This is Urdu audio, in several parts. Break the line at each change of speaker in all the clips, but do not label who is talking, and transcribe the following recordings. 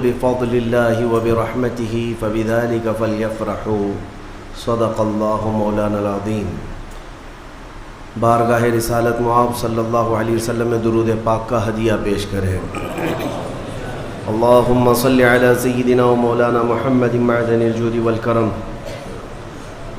بفضل اللہ وبرحمتہ فبذلک فلیفرحوا صدق اللہ مولانا العظیم۔ بارگاہ رسالت معاب صلی اللہ علیہ وسلم میں درود پاک کا ہدیہ پیش کریں۔ اللہم صلی علی سیدنا و مولانا محمد معدن الجود والکرم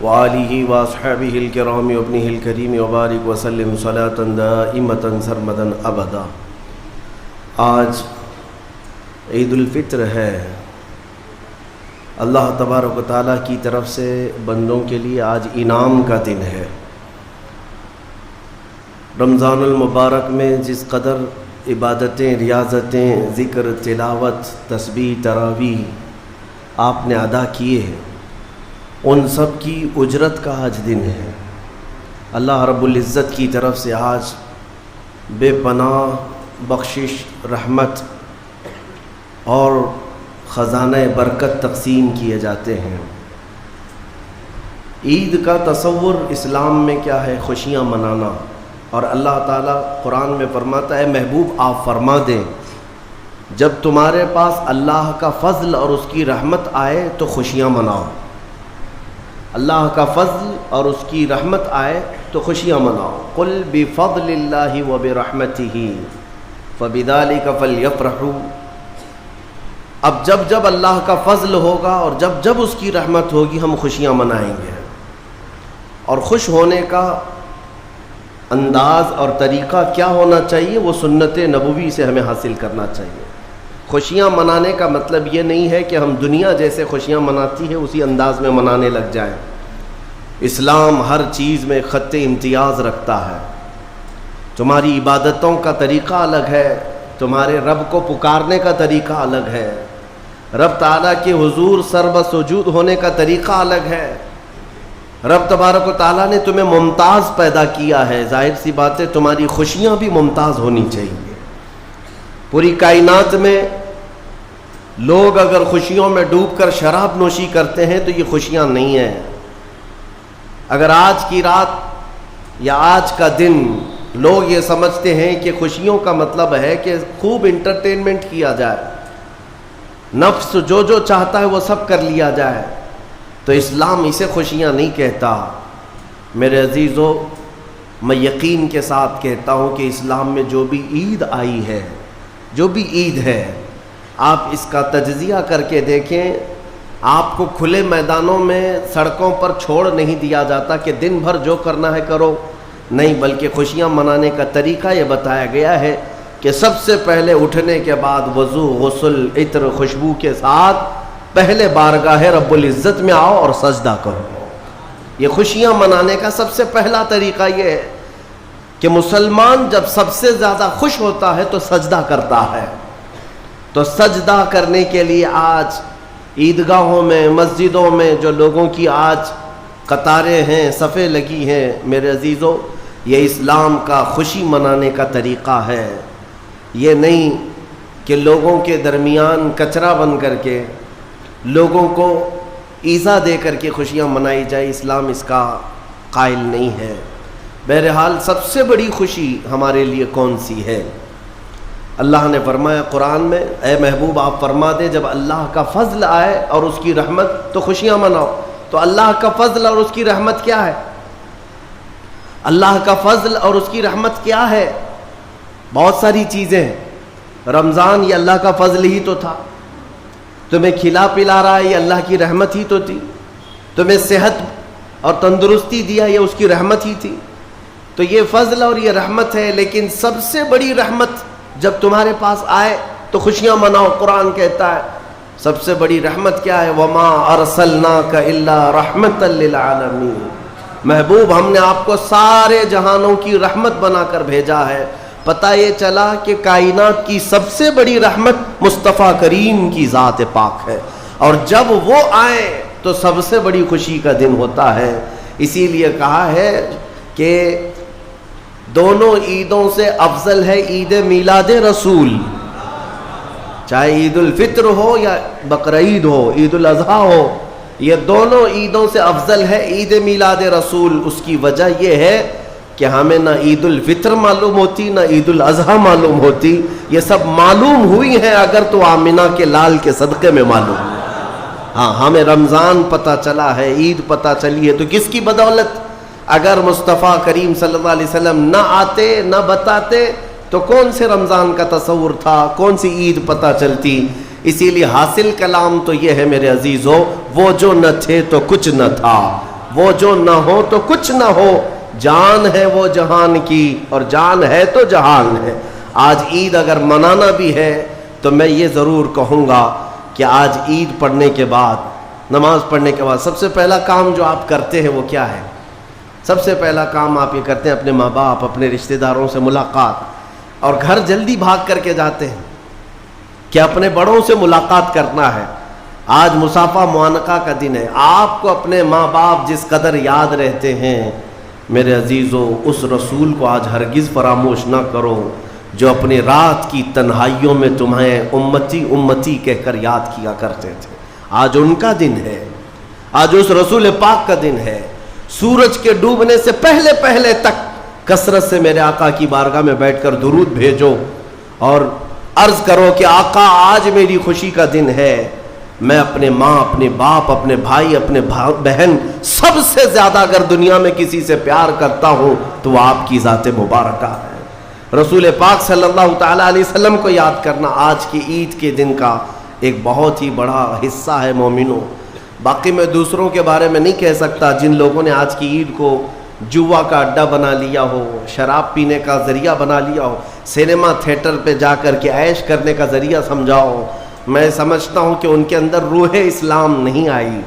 وآلہ واصحابہ الکرام وابنہ الکریم وبارک وسلم صلاة دائمة سرمدا ابدا۔ آج عید الفطر ہے۔ اللہ تبارک و تعالیٰ کی طرف سے بندوں کے لیے آج انعام کا دن ہے۔ رمضان المبارک میں جس قدر عبادتیں، ریاضتیں، ذکر، تلاوت، تسبیح، تراویح آپ نے ادا کیے ہیں، ان سب کی اجرت کا آج دن ہے۔ اللہ رب العزت کی طرف سے آج بے پناہ بخشش، رحمت اور خزانہ برکت تقسیم کیے جاتے ہیں۔ عید کا تصور اسلام میں کیا ہے؟ خوشیاں منانا۔ اور اللہ تعالیٰ قرآن میں فرماتا ہے محبوب آپ فرما دیں جب تمہارے پاس اللہ کا فضل اور اس کی رحمت آئے تو خوشیاں مناؤ۔ اللہ کا فضل اور اس کی رحمت آئے تو خوشیاں مناؤ۔ قل بفضل اللہ وبرحمتہ فبذلک فلیفرحوا۔ اب جب اللہ کا فضل ہوگا اور جب اس کی رحمت ہوگی ہم خوشیاں منائیں گے۔ اور خوش ہونے کا انداز اور طریقہ کیا ہونا چاہیے؟ وہ سنت نبوی سے ہمیں حاصل کرنا چاہیے۔ خوشیاں منانے کا مطلب یہ نہیں ہے کہ ہم دنیا جیسے خوشیاں مناتی ہے اسی انداز میں منانے لگ جائیں۔ اسلام ہر چیز میں خط امتیاز رکھتا ہے۔ تمہاری عبادتوں کا طریقہ الگ ہے، تمہارے رب کو پکارنے کا طریقہ الگ ہے، رب تعالیٰ کے حضور سرب سجود ہونے کا طریقہ الگ ہے۔ رب تبارک و تعالیٰ نے تمہیں ممتاز پیدا کیا ہے، ظاہر سی بات ہے تمہاری خوشیاں بھی ممتاز ہونی چاہیے۔ پوری کائنات میں لوگ اگر خوشیوں میں ڈوب کر شراب نوشی کرتے ہیں تو یہ خوشیاں نہیں ہیں۔ اگر آج کی رات یا آج کا دن لوگ یہ سمجھتے ہیں کہ خوشیوں کا مطلب ہے کہ خوب انٹرٹینمنٹ کیا جائے، نفس جو چاہتا ہے وہ سب کر لیا جائے، تو اسلام اسے خوشیاں نہیں کہتا۔ میرے عزیزو، میں یقین کے ساتھ کہتا ہوں کہ اسلام میں جو بھی عید آئی ہے، جو بھی عید ہے، آپ اس کا تجزیہ کر کے دیکھیں۔ آپ کو کھلے میدانوں میں سڑکوں پر چھوڑ نہیں دیا جاتا کہ دن بھر جو کرنا ہے کرو، نہیں، بلکہ خوشیاں منانے کا طریقہ یہ بتایا گیا ہے کہ سب سے پہلے اٹھنے کے بعد وضو، غسل، عطر، خوشبو کے ساتھ پہلے بارگاہ رب العزت میں آؤ اور سجدہ کرو۔ یہ خوشیاں منانے کا سب سے پہلا طریقہ یہ ہے کہ مسلمان جب سب سے زیادہ خوش ہوتا ہے تو سجدہ کرتا ہے۔ تو سجدہ کرنے کے لیے آج عیدگاہوں میں، مسجدوں میں جو لوگوں کی آج قطاریں ہیں، صفیں لگی ہیں، میرے عزیزو، یہ اسلام کا خوشی منانے کا طریقہ ہے۔ یہ نہیں کہ لوگوں کے درمیان کچرا بن کر کے لوگوں کو ایذا دے کر کے خوشیاں منائی جائے، اسلام اس کا قائل نہیں ہے۔ بہرحال سب سے بڑی خوشی ہمارے لیے کون سی ہے؟ اللہ نے فرمایا قرآن میں، اے محبوب آپ فرما دیں جب اللہ کا فضل آئے اور اس کی رحمت تو خوشیاں مناؤ۔ تو اللہ کا فضل اور اس کی رحمت کیا ہے؟ اللہ کا فضل اور اس کی رحمت کیا ہے؟ بہت ساری چیزیں ہیں۔ رمضان یہ اللہ کا فضل ہی تو تھا، تمہیں کھلا پلا رہا ہے یہ اللہ کی رحمت ہی تو تھی، تمہیں صحت اور تندرستی دیا یہ اس کی رحمت ہی تھی۔ تو یہ فضل اور یہ رحمت ہے، لیکن سب سے بڑی رحمت جب تمہارے پاس آئے تو خوشیاں مناؤ۔ قرآن کہتا ہے سب سے بڑی رحمت کیا ہے؟ وَمَا أَرْسَلْنَاكَ إِلَّا رَحْمَةً لِّلْعَالَمِينَ۔ محبوب ہم نے آپ کو سارے جہانوں کی رحمت بنا کر بھیجا ہے۔ پتہ یہ چلا کہ کائنات کی سب سے بڑی رحمت مصطفیٰ کریم کی ذات پاک ہے، اور جب وہ آئے تو سب سے بڑی خوشی کا دن ہوتا ہے۔ اسی لیے کہا ہے کہ دونوں عیدوں سے افضل ہے عید میلاد رسول، چاہے عید الفطر ہو یا بقرعید ہو، عید الاضحیٰ ہو، یہ دونوں عیدوں سے افضل ہے عید میلاد رسول۔ اس کی وجہ یہ ہے کہ ہمیں نہ عید الفطر معلوم ہوتی نہ عید الاضحیٰ معلوم ہوتی، یہ سب معلوم ہوئی ہیں اگر تو آمنہ کے لال کے صدقے میں معلوم ہے۔ ہاں ہمیں رمضان پتہ چلا ہے، عید پتہ چلی ہے، تو کس کی بدولت؟ اگر مصطفیٰ کریم صلی اللہ علیہ وسلم نہ آتے نہ بتاتے تو کون سے رمضان کا تصور تھا، کون سی عید پتہ چلتی؟ اسی لیے حاصل کلام تو یہ ہے میرے عزیزو، وہ جو نہ تھے تو کچھ نہ تھا، وہ جو نہ ہو تو کچھ نہ ہو، جان ہے وہ جہان کی اور جان ہے تو جہان ہے۔ آج عید اگر منانا بھی ہے تو میں یہ ضرور کہوں گا کہ آج عید پڑھنے کے بعد، نماز پڑھنے کے بعد سب سے پہلا کام جو آپ کرتے ہیں وہ کیا ہے؟ سب سے پہلا کام آپ یہ کرتے ہیں اپنے ماں باپ، اپنے رشتہ داروں سے ملاقات، اور گھر جلدی بھاگ کر کے جاتے ہیں کہ اپنے بڑوں سے ملاقات کرنا ہے۔ آج مصافحہ معانقہ کا دن ہے، آپ کو اپنے ماں باپ جس قدر یاد رہتے ہیں میرے عزیزو، اس رسول کو آج ہرگز فراموش نہ کرو جو اپنی رات کی تنہائیوں میں تمہیں امتی امتی کہہ کر یاد کیا کرتے تھے۔ آج ان کا دن ہے، آج اس رسول پاک کا دن ہے۔ سورج کے ڈوبنے سے پہلے پہلے تک کثرت سے میرے آقا کی بارگاہ میں بیٹھ کر درود بھیجو اور عرض کرو کہ آقا آج میری خوشی کا دن ہے، میں اپنے ماں، اپنے باپ، اپنے بھائی، اپنے بہن، سب سے زیادہ اگر دنیا میں کسی سے پیار کرتا ہوں تو وہ آپ کی ذات مبارکہ ہے۔ رسول پاک صلی اللہ تعالیٰ علیہ وسلم کو یاد کرنا آج کی عید کے دن کا ایک بہت ہی بڑا حصہ ہے مومنوں۔ باقی میں دوسروں کے بارے میں نہیں کہہ سکتا، جن لوگوں نے آج کی عید کو جوا کا اڈا بنا لیا ہو، شراب پینے کا ذریعہ بنا لیا ہو، سینما تھیٹر پہ جا کر کے عیش کرنے کا ذریعہ سمجھاؤ، میں سمجھتا ہوں کہ ان کے اندر روح اسلام نہیں آئی۔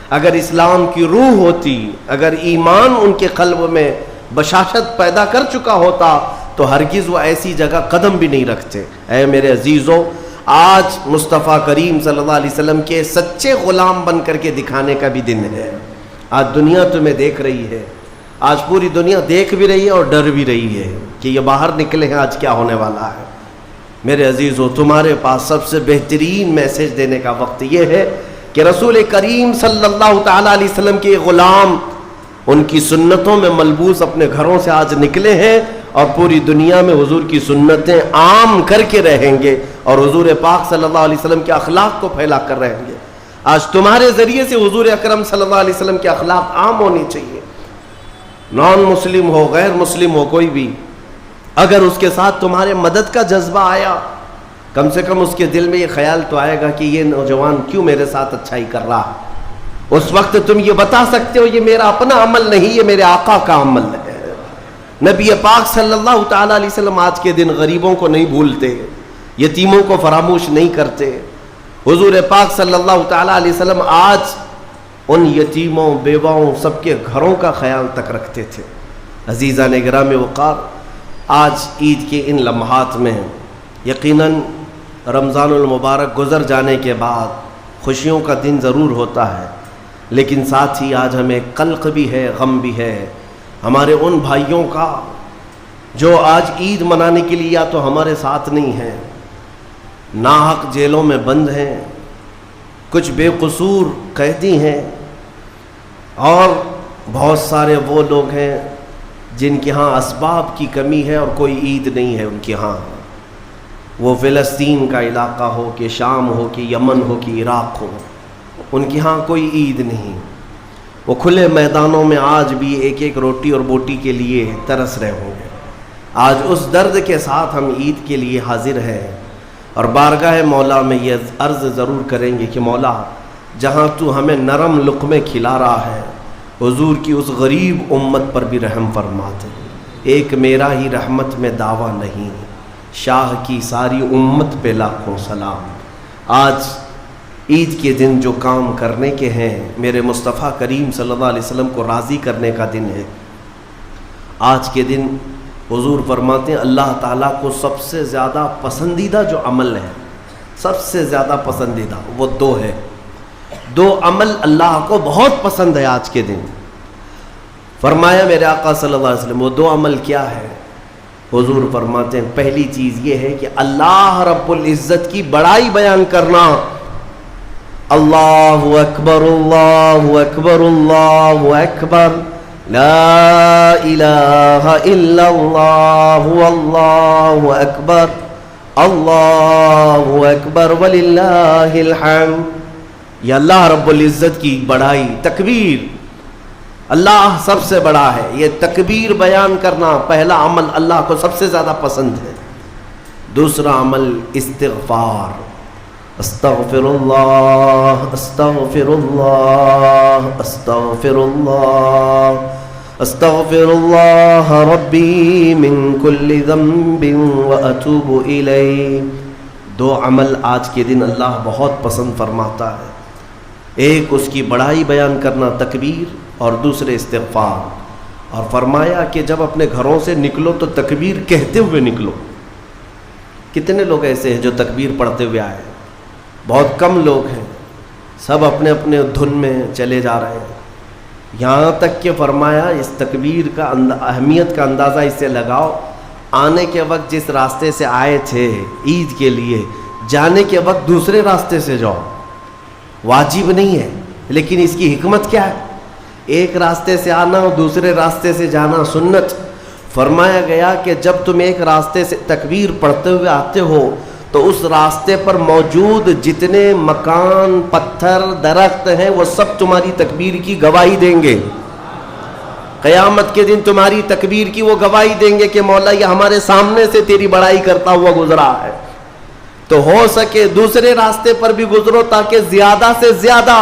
اگر اسلام کی روح ہوتی، اگر ایمان ان کے قلب میں بشاشت پیدا کر چکا ہوتا تو ہرگز وہ ایسی جگہ قدم بھی نہیں رکھتے۔ اے میرے عزیزو، آج مصطفیٰ کریم صلی اللہ علیہ وسلم کے سچے غلام بن کر کے دکھانے کا بھی دن ہے۔ آج دنیا تمہیں دیکھ رہی ہے، آج پوری دنیا دیکھ بھی رہی ہے اور ڈر بھی رہی ہے کہ یہ باہر نکلے ہیں آج کیا ہونے والا ہے۔ میرے عزیزو، تمہارے پاس سب سے بہترین میسج دینے کا وقت یہ ہے کہ رسول کریم صلی اللہ تعالیٰ علیہ وسلم کے غلام ان کی سنتوں میں ملبوس اپنے گھروں سے آج نکلے ہیں اور پوری دنیا میں حضور کی سنتیں عام کر کے رہیں گے اور حضور پاک صلی اللہ علیہ وسلم کے اخلاق کو پھیلا کر رہیں گے۔ آج تمہارے ذریعے سے حضور اکرم صلی اللہ علیہ وسلم کے اخلاق عام ہونی چاہیے۔ نان مسلم ہو، غیر مسلم ہو، کوئی بھی اگر اس کے ساتھ تمہارے مدد کا جذبہ آیا، کم سے کم اس کے دل میں یہ خیال تو آئے گا کہ یہ نوجوان کیوں میرے ساتھ اچھائی کر رہا ہے۔ اس وقت تم یہ بتا سکتے ہو یہ میرا اپنا عمل نہیں، یہ میرے آقا کا عمل ہے۔ نبی پاک صلی اللہ تعالیٰ علیہ وسلم آج کے دن غریبوں کو نہیں بھولتے، یتیموں کو فراموش نہیں کرتے۔ حضور پاک صلی اللہ تعالیٰ علیہ وسلم آج ان یتیموں، بیواؤں، سب کے گھروں کا خیال تک رکھتے تھے۔ عزیزان گرامی وقار، آج عید کے ان لمحات میں یقیناً رمضان المبارک گزر جانے کے بعد خوشیوں کا دن ضرور ہوتا ہے، لیکن ساتھ ہی آج ہمیں قلق بھی ہے، غم بھی ہے ہمارے ان بھائیوں کا جو آج عید منانے کے لیے یا تو ہمارے ساتھ نہیں ہیں، ناحق جیلوں میں بند ہیں، کچھ بے قصور قیدی ہیں، اور بہت سارے وہ لوگ ہیں جن کے ہاں اسباب کی کمی ہے اور کوئی عید نہیں ہے ان کے ہاں۔ وہ فلسطین کا علاقہ ہو کہ شام ہو کہ یمن ہو کہ عراق ہو، ان کے ہاں کوئی عید نہیں۔ وہ کھلے میدانوں میں آج بھی ایک ایک روٹی اور بوٹی کے لیے ترس رہے ہوں گے۔ آج اس درد کے ساتھ ہم عید کے لیے حاضر ہیں اور بارگاہ مولا میں یہ عرض ضرور کریں گے کہ مولا، جہاں تو ہمیں نرم لقمے کھلا رہا ہے، حضور کی اس غریب امت پر بھی رحم فرما دے۔ ایک میرا ہی رحمت میں دعویٰ نہیں، شاہ کی ساری امت پہ لاکھوں سلام۔ آج عید کے دن جو کام کرنے کے ہیں، میرے مصطفیٰ کریم صلی اللہ علیہ وسلم کو راضی کرنے کا دن ہے۔ آج کے دن حضور فرماتے ہیں اللہ تعالیٰ کو سب سے زیادہ پسندیدہ جو عمل ہے، سب سے زیادہ پسندیدہ وہ دو ہے، دو عمل اللہ کو بہت پسند ہے آج کے دن۔ فرمایا میرے آقا صلی اللہ علیہ وسلم وہ دو عمل کیا ہے؟ حضور فرماتے ہیں پہلی چیز یہ ہے کہ اللہ رب العزت کی بڑائی بیان کرنا۔ اللہ اکبر اللہ اکبر اللہ اکبر لا الہ الا اللہ واللہ اکبر اللہ اکبر وللہ الحمد۔ یہ اللہ رب العزت کی بڑائی، تکبیر، اللہ سب سے بڑا ہے۔ یہ تکبیر بیان کرنا پہلا عمل اللہ کو سب سے زیادہ پسند ہے۔ دوسرا عمل استغفار، استغفر اللہ استغفر اللہ استغفر اللہ استغفر اللہ ربی من کل ذنب واتوب الیہ۔ دو عمل آج کے دن اللہ بہت پسند فرماتا ہے، ایک اس کی بڑائی بیان کرنا تکبیر، اور دوسرے استغفار۔ اور فرمایا کہ جب اپنے گھروں سے نکلو تو تکبیر کہتے ہوئے نکلو۔ کتنے لوگ ایسے ہیں جو تکبیر پڑھتے ہوئے آئے؟ بہت کم لوگ ہیں، سب اپنے اپنے دھن میں چلے جا رہے ہیں۔ یہاں تک کہ فرمایا اس تکبیر کا اہمیت کا اندازہ اس سے لگاؤ، آنے کے وقت جس راستے سے آئے تھے عید کے لیے، جانے کے وقت دوسرے راستے سے جاؤ۔ واجب نہیں ہے، لیکن اس کی حکمت کیا ہے؟ ایک راستے سے آنا اور دوسرے راستے سے جانا سنت۔ فرمایا گیا کہ جب تم ایک راستے سے تکبیر پڑھتے ہوئے آتے ہو تو اس راستے پر موجود جتنے مکان، پتھر، درخت ہیں وہ سب تمہاری تکبیر کی گواہی دیں گے۔ قیامت کے دن تمہاری تکبیر کی وہ گواہی دیں گے کہ مولا یہ ہمارے سامنے سے تیری بڑائی کرتا ہوا گزرا ہے۔ تو ہو سکے دوسرے راستے پر بھی گزرو تاکہ زیادہ سے زیادہ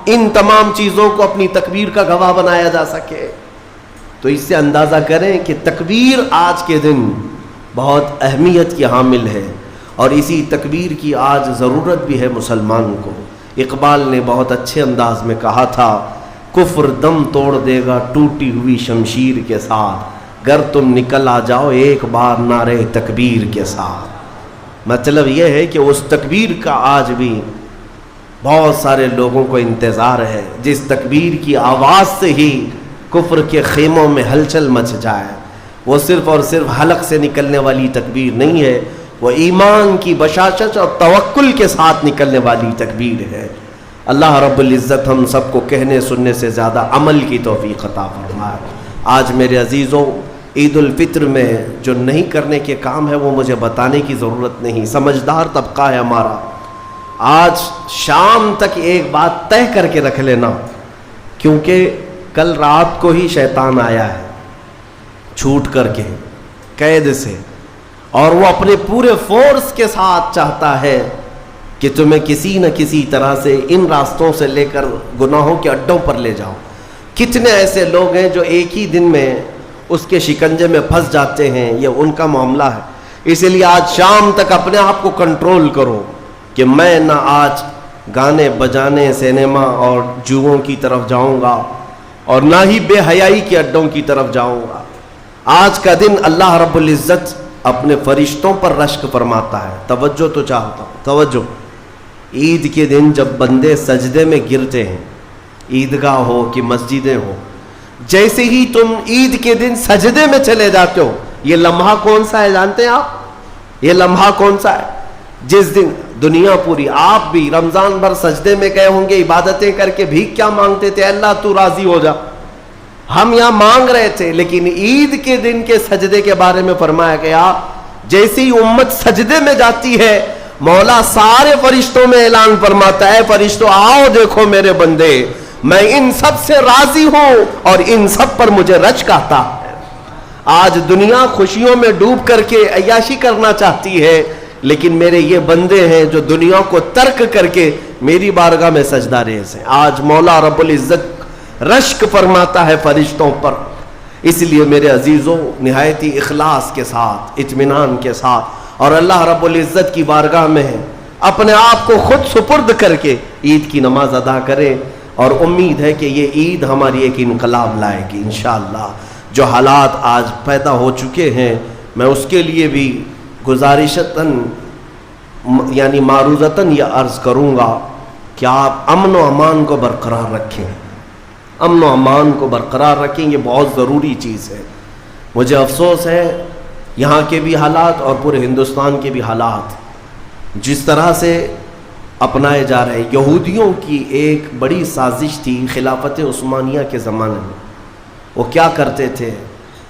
ان تمام چیزوں کو اپنی تکبیر کا گواہ بنایا جا سکے۔ تو اس سے اندازہ کریں کہ تکبیر آج کے دن بہت اہمیت کی حامل ہے، اور اسی تکبیر کی آج ضرورت بھی ہے مسلمان کو۔ اقبال نے بہت اچھے انداز میں کہا تھا، کفر دم توڑ دے گا ٹوٹی ہوئی شمشیر کے ساتھ، گر تم نکل آ جاؤ ایک بار نعرہ تکبیر کے ساتھ۔ مطلب یہ ہے کہ اس تکبیر کا آج بھی بہت سارے لوگوں کو انتظار ہے، جس تکبیر کی آواز سے ہی کفر کے خیموں میں ہلچل مچ جائے۔ وہ صرف اور صرف حلق سے نکلنے والی تکبیر نہیں ہے، وہ ایمان کی بشاشت اور توکل کے ساتھ نکلنے والی تکبیر ہے۔ اللہ رب العزت ہم سب کو کہنے سننے سے زیادہ عمل کی توفیق عطا فرمائے۔ آج میرے عزیزوں، عید الفطر میں جو نہیں کرنے کے کام ہے وہ مجھے بتانے کی ضرورت نہیں، سمجھدار طبقہ ہے ہمارا۔ آج شام تک ایک بات طے کر کے رکھ لینا، کیونکہ کل رات کو ہی شیطان آیا ہے چھوٹ کر کے قید سے، اور وہ اپنے پورے فورس کے ساتھ چاہتا ہے کہ تمہیں کسی نہ کسی طرح سے ان راستوں سے لے کر گناہوں کے اڈوں پر لے جاؤ۔ کتنے ایسے لوگ ہیں جو ایک ہی دن میں اس کے شکنجے میں پھنس جاتے ہیں، یہ ان کا معاملہ ہے۔ اسی لیے آج شام تک اپنے آپ کو کنٹرول کرو کہ میں نہ آج گانے بجانے، سینما اور جوؤں کی طرف جاؤں گا، اور نہ ہی بے حیائی کے اڈوں کی طرف جاؤں گا۔ آج کا دن اللہ رب العزت اپنے فرشتوں پر رشک فرماتا ہے۔ توجہ تو چاہتا ہوں، توجہ۔ عید کے دن جب بندے سجدے میں گرتے ہیں، عیدگاہ ہو کہ مسجدیں ہو، جیسے ہی تم عید کے دن سجدے میں چلے جاتے ہو، یہ لمحہ کون سا ہے جانتے ہیں آپ؟ یہ لمحہ کون سا ہے؟ جس دن دنیا پوری، آپ بھی رمضان بھر سجدے میں گئے ہوں گے، عبادتیں کر کے بھیک کیا مانگتے تھے؟ اللہ تو راضی ہو جا۔ ہم یہاں مانگ رہے تھے، لیکن عید کے دن کے سجدے کے بارے میں فرمایا گیا، جیسی امت سجدے میں جاتی ہے، مولا سارے فرشتوں میں اعلان فرماتا ہے، فرشتوں آؤ دیکھو میرے بندے، میں ان سب سے راضی ہوں اور ان سب پر مجھے رشک آتا ہے۔ آج دنیا خوشیوں میں ڈوب کر کے عیاشی کرنا چاہتی ہے، لیکن میرے یہ بندے ہیں جو دنیا کو ترک کر کے میری بارگاہ میں سجدہ ریز ہیں۔ آج مولا رب العزت رشک فرماتا ہے فرشتوں پر۔ اس لیے میرے عزیزوں، نہایت ہی اخلاص کے ساتھ، اطمینان کے ساتھ، اور اللہ رب العزت کی بارگاہ میں اپنے آپ کو خود سپرد کر کے عید کی نماز ادا کریں، اور امید ہے کہ یہ عید ہماری ایک انقلاب لائے گی انشاءاللہ۔ جو حالات آج پیدا ہو چکے ہیں، میں اس کے لیے بھی گزارشتاً یعنی معروضتاً یہ عرض کروں گا کہ آپ امن و امان کو برقرار رکھیں، امن و امان کو برقرار رکھیں، یہ بہت ضروری چیز ہے۔ مجھے افسوس ہے یہاں کے بھی حالات اور پورے ہندوستان کے بھی حالات جس طرح سے اپنائے جا رہے ہیں۔ یہودیوں کی ایک بڑی سازش تھی خلافت عثمانیہ کے زمانے میں، وہ کیا کرتے تھے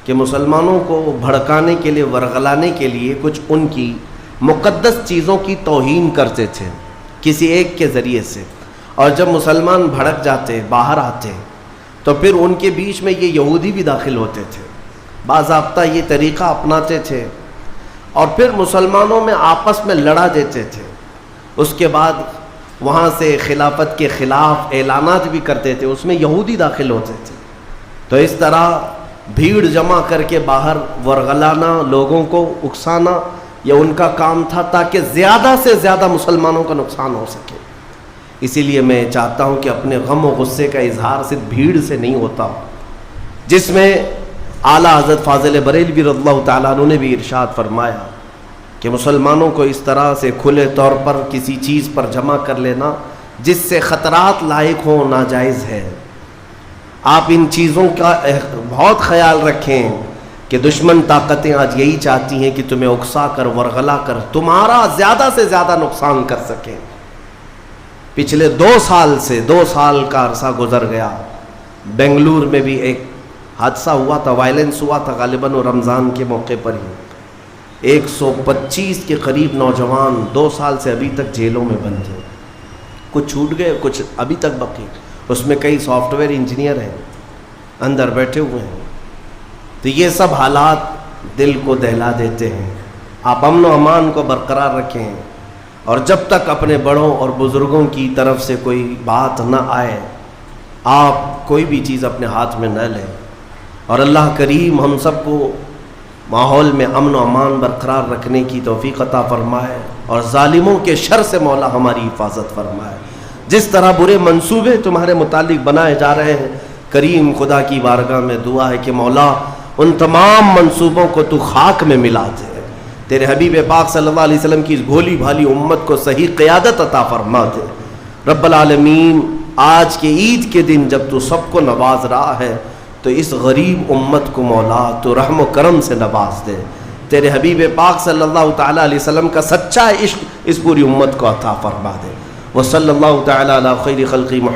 کہ مسلمانوں کو بھڑکانے کے لیے، ورغلانے کے لیے کچھ ان کی مقدس چیزوں کی توہین کرتے تھے کسی ایک کے ذریعے سے، اور جب مسلمان بھڑک جاتے، باہر آتے، تو پھر ان کے بیچ میں یہ یہودی بھی داخل ہوتے تھے، باضابطہ یہ طریقہ اپناتے تھے، اور پھر مسلمانوں میں آپس میں لڑا دیتے تھے۔ اس کے بعد وہاں سے خلافت کے خلاف اعلانات بھی کرتے تھے، اس میں یہودی داخل ہوتے تھے۔ تو اس طرح بھیڑ جمع کر کے باہر ورغلانا، لوگوں کو اکسانا، یہ ان کا کام تھا تاکہ زیادہ سے زیادہ مسلمانوں کا نقصان ہو سکے۔ اسی لیے میں چاہتا ہوں کہ اپنے غم و غصے کا اظہار صرف بھیڑ سے نہیں ہوتا، جس میں اعلیٰ حضرت فاضل بریلوی رضی اللہ تعالیٰ عنہ نے بھی ارشاد فرمایا کہ مسلمانوں کو اس طرح سے کھلے طور پر کسی چیز پر جمع کر لینا جس سے خطرات لاحق ہوں ناجائز ہے۔ آپ ان چیزوں کا بہت خیال رکھیں کہ دشمن طاقتیں آج یہی چاہتی ہیں کہ تمہیں اکسا کر، ورغلا کر تمہارا زیادہ سے زیادہ نقصان کر سکیں۔ پچھلے 2 سال کا عرصہ گزر گیا، بنگلور میں بھی ایک حادثہ ہوا تھا، وائلنس ہوا تھا، غالباً رمضان کے موقع پر ہی 125 کے قریب نوجوان 2 سال سے ابھی تک جیلوں میں بند ہیں، کچھ چھوٹ گئے، کچھ ابھی تک باقی، اس میں کئی سافٹ ویئر انجینئر ہیں اندر بیٹھے ہوئے ہیں۔ تو یہ سب حالات دل کو دہلا دیتے ہیں۔ آپ امن و امان کو برقرار رکھیں، اور جب تک اپنے بڑوں اور بزرگوں کی طرف سے کوئی بات نہ آئے، آپ کوئی بھی چیز اپنے ہاتھ میں نہ لیں، اور اللہ کریم ہم سب کو ماحول میں امن و امان برقرار رکھنے کی توفیق عطا فرمائے، اور ظالموں کے شر سے مولا ہماری حفاظت فرمائے۔ جس طرح برے منصوبے تمہارے متعلق بنائے جا رہے ہیں، کریم خدا کی بارگاہ میں دعا ہے کہ مولا ان تمام منصوبوں کو تو خاک میں ملا دے، تیرے حبیب پاک صلی اللہ علیہ وسلم کی اس بھولی بھالی امت کو صحیح قیادت عطا فرما دے۔ رب العالمین، آج کے عید کے دن جب تو سب کو نواز رہا ہے تو اس غریب امت کو مولا تو رحم و کرم سے نواز دے، تیرے حبیب پاک صلی اللہ تعالیٰ علیہ وسلم کا سچا عشق اس پوری امت کو عطا فرما دے۔ وصلی اللہ تعالیٰ علی خیر خلقی محمد۔